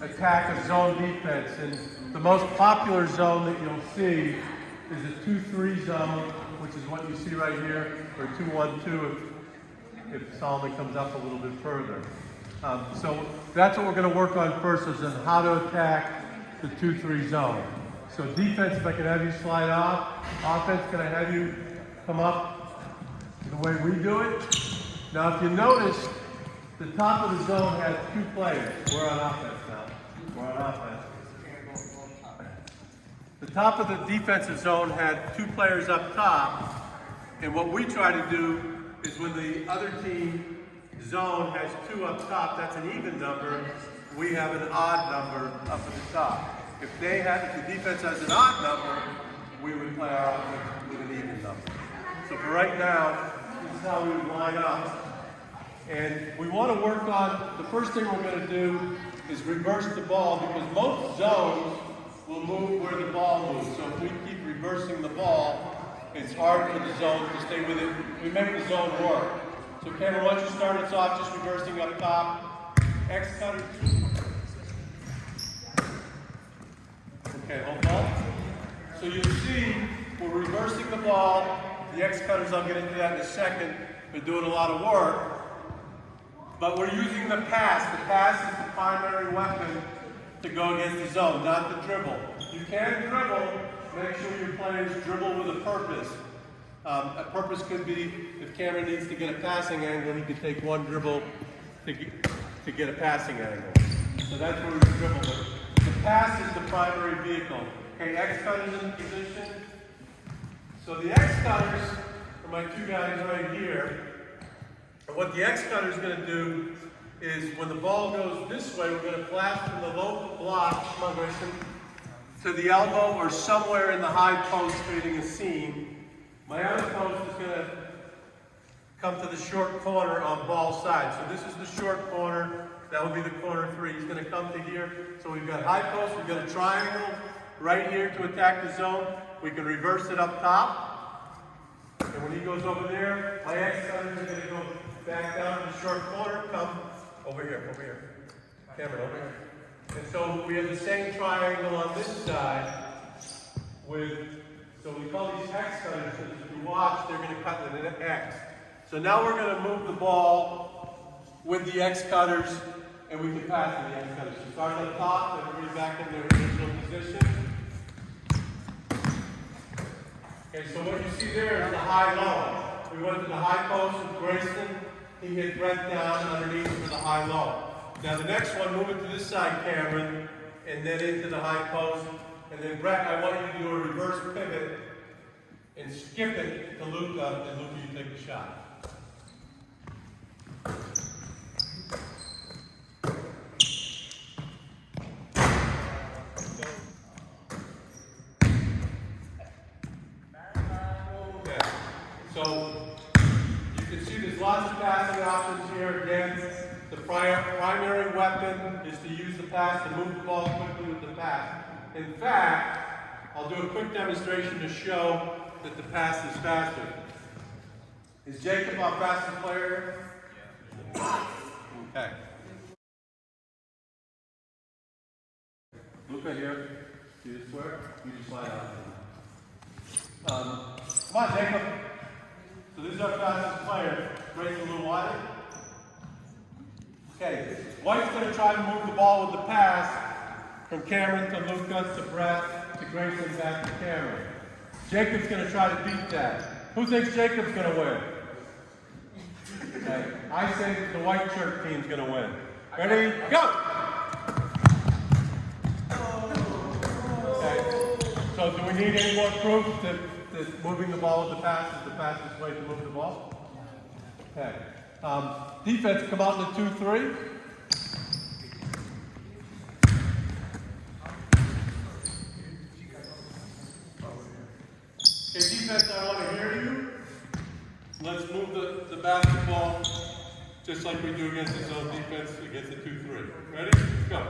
attack a zone defense. And the most popular zone that you'll see is a 2-3 zone, which is what you see right here, or 2-1-2 if Solomon comes up a little bit further. So that's what we're going to work on first, is on how to attack the 2-3 zone. So defense, if I can have you slide off. Offense, can I have you come up the way we do it? Now, if you notice, the top of the zone has 2 players. We're on offense now. We're on offense. The top of the defensive zone had 2 players up top. And what we try to do is when the other team zone has 2 up top, that's an even number. We have an odd number up at the top. If the defense has an odd number, we would play our offense with an even number. So for right now, this is how we would line up. And we want to work on, the first thing we're going to do is reverse the ball, because most zones will move where the ball moves. So if we keep reversing the ball, it's hard for the zone to stay with it. We make the zone work. So Cameron, why don't you start us off just reversing up top. X cutter. Okay, hold on. So you see, we're reversing the ball. The X cutters, I'll get into that in a second. They're doing a lot of work. But we're using the pass. The pass is the primary weapon to go against the zone, not the dribble. You can dribble. Make sure your players dribble with a purpose. A purpose could be if Cameron needs to get a passing angle, he could take one dribble to get a passing angle. So that's where we dribble. But the pass is the primary vehicle. Okay, X cutters in position. So the X cutters are my 2 guys right here. And what the X cutter is going to do is when the ball goes this way, we're going to flash from the low block, come on, Grayson, to the elbow or somewhere in the high post creating a seam. My other post is going to come to the short corner on ball side. So this is the short corner. That would be the corner 3. He's going to come to here. So we've got high post. We've got a triangle right here to attack the zone. We can reverse it up top. And when he goes over there, my X cutter is going to go back down to the short corner. Come over here. Cameron, over here. And so we have the same triangle on this side so we call these X cutters, so if you watch, they're going to cut in an X. So now we're going to move the ball with the X cutters, and we can pass with the X cutters. So start at the top, and bring it back in their original position. Okay, so what you see there is the high-low. We went to the high post with Grayson. He hit Brett down underneath for the high-low. Now the next one, move it to this side, Cameron, and then into the high post. And then Brett, I want you to do a reverse pivot and skip it to Luca, and Luca, you take the shot. Okay. So you can see there's lots of passing options here. Again, the primary weapon is to use the pass to move the ball quickly with the pass. In fact, I'll do a quick demonstration to show that the pass is faster. Is Jacob our fastest player? Yeah. Okay. Luca here. You just swear? You just slide out. Come on, Jacob. So this is our fastest player. Raise a little wider. Okay. White's going to try to move the ball with the pass from Cameron to Luca to Brett to Grayson back to Cameron. Jacob's going to try to beat that. Who thinks Jacob's going to win? Okay. I say the white shirt team's going to win. Ready? Go! Okay. So do we need any more proof that moving the ball with the pass is the fastest way to move the ball? Okay. Defense, come out in the 2-3. Okay, defense, I want to hear you. Let's move the basketball just like we do against the zone defense against the 2-3. Ready? Let's go.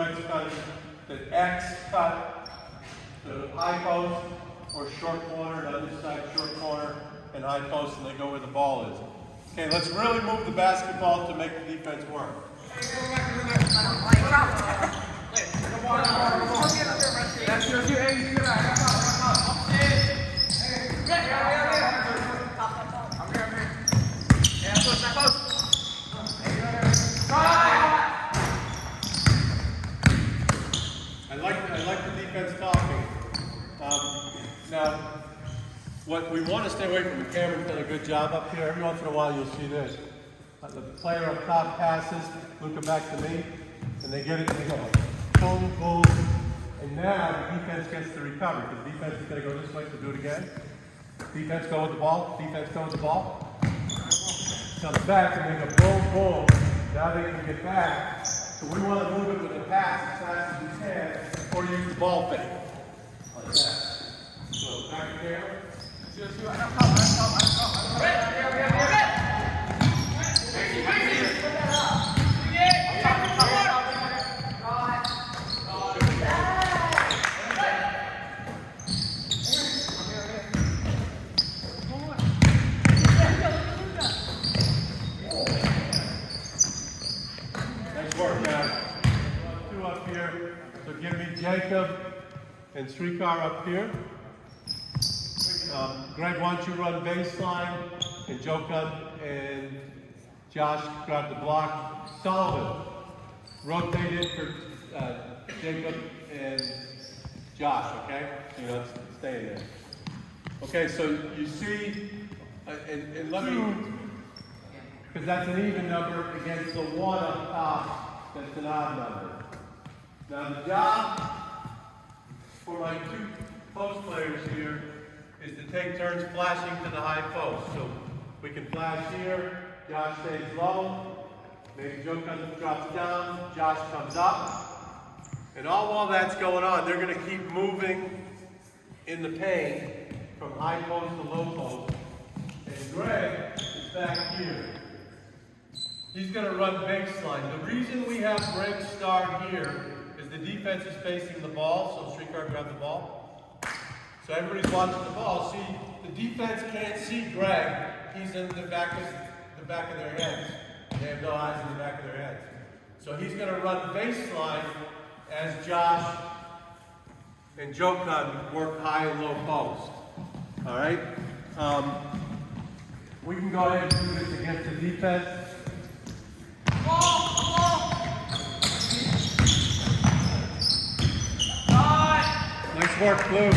X cutters that X cut the high post or short corner, the other side short corner and high post, and they go where the ball is. Okay, let's really move the basketball to make the defense work. I like the defense talking. Now, what we want to stay away from, Cameron's done a good job up here. Every once in a while you'll see this. The player up top passes, looking back to me, and they get it, and they go boom, boom. And now the defense gets to recover, because the defense is going to go this way, so do it again. Defense go with the ball, defense go with the ball. Comes back, and they go boom, boom. Now they can get back. So we want to move it with the pass as fast as we can, or use the ball fake. Like that. So back here. Nice work, guys. Two up here. So give me Jacob and Srikar up here. Greg, why don't you run baseline, and Jokan and Josh grab the block. Sullivan, rotate it for Jacob and Josh, okay? So you're not staying there. Okay, so you see, and let me, because that's an even number against the one up top, that's an odd number. Now the job for my two post players here is to take turns flashing to the high post. So we can flash here, Josh stays low, maybe Joe drops down, Josh comes up. And all while that's going on, they're going to keep moving in the paint from high post to low post. And Greg is back here. He's going to run baseline. The reason we have Greg start here is the defense is facing the ball, so Srikar grab the ball. So everybody's watching the ball. See, the defense can't see Greg. He's in the back of their heads. They have no eyes in the back of their heads. So he's going to run baseline as Josh and Jokan work high and low post. All right? We can go ahead and do this against the defense. Nice work, Blue.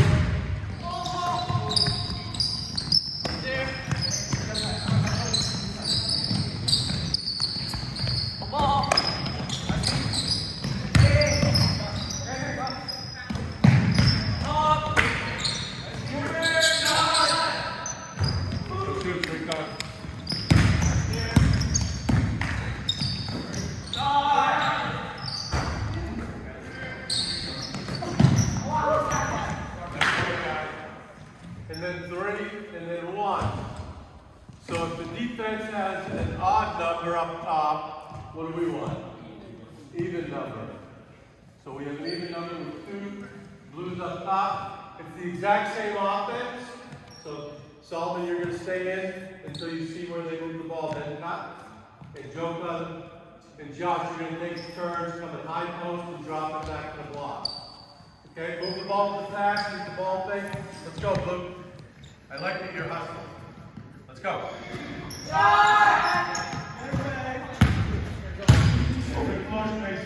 And then 3, and then 1. So if the defense has an odd number up top, what do we want? Even number. So we have an even number with 2 blues up top. It's the exact same offense. So Solomon, you're going to stay in until you see where they move the ball, then cut. And Jokan and Josh, you're going to take turns, come at high post and drop it back to the block. Okay, move the ball to the pass, use the ball fake. Let's go, Blue. I like that you're hustling. Let's go. Open floor space.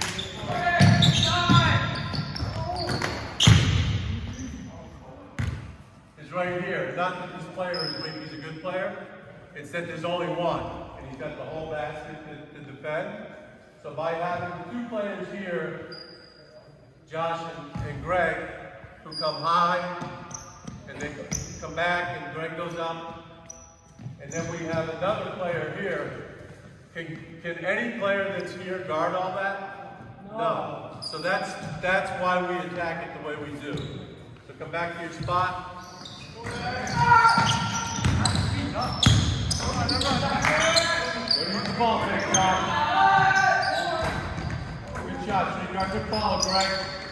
Is right here. Not that this player is weak, he's a good player. It's that there's only one, and he's got the whole basket to defend. So by having 2 players here, Josh and Greg, who come high, and they come back, and Greg goes up, and then we have another player here. Can any player that's here guard all that? No. So that's why we attack it the way we do. So come back to your spot. Where do you the ball, Josh? Good shot. shot, good follow, Greg.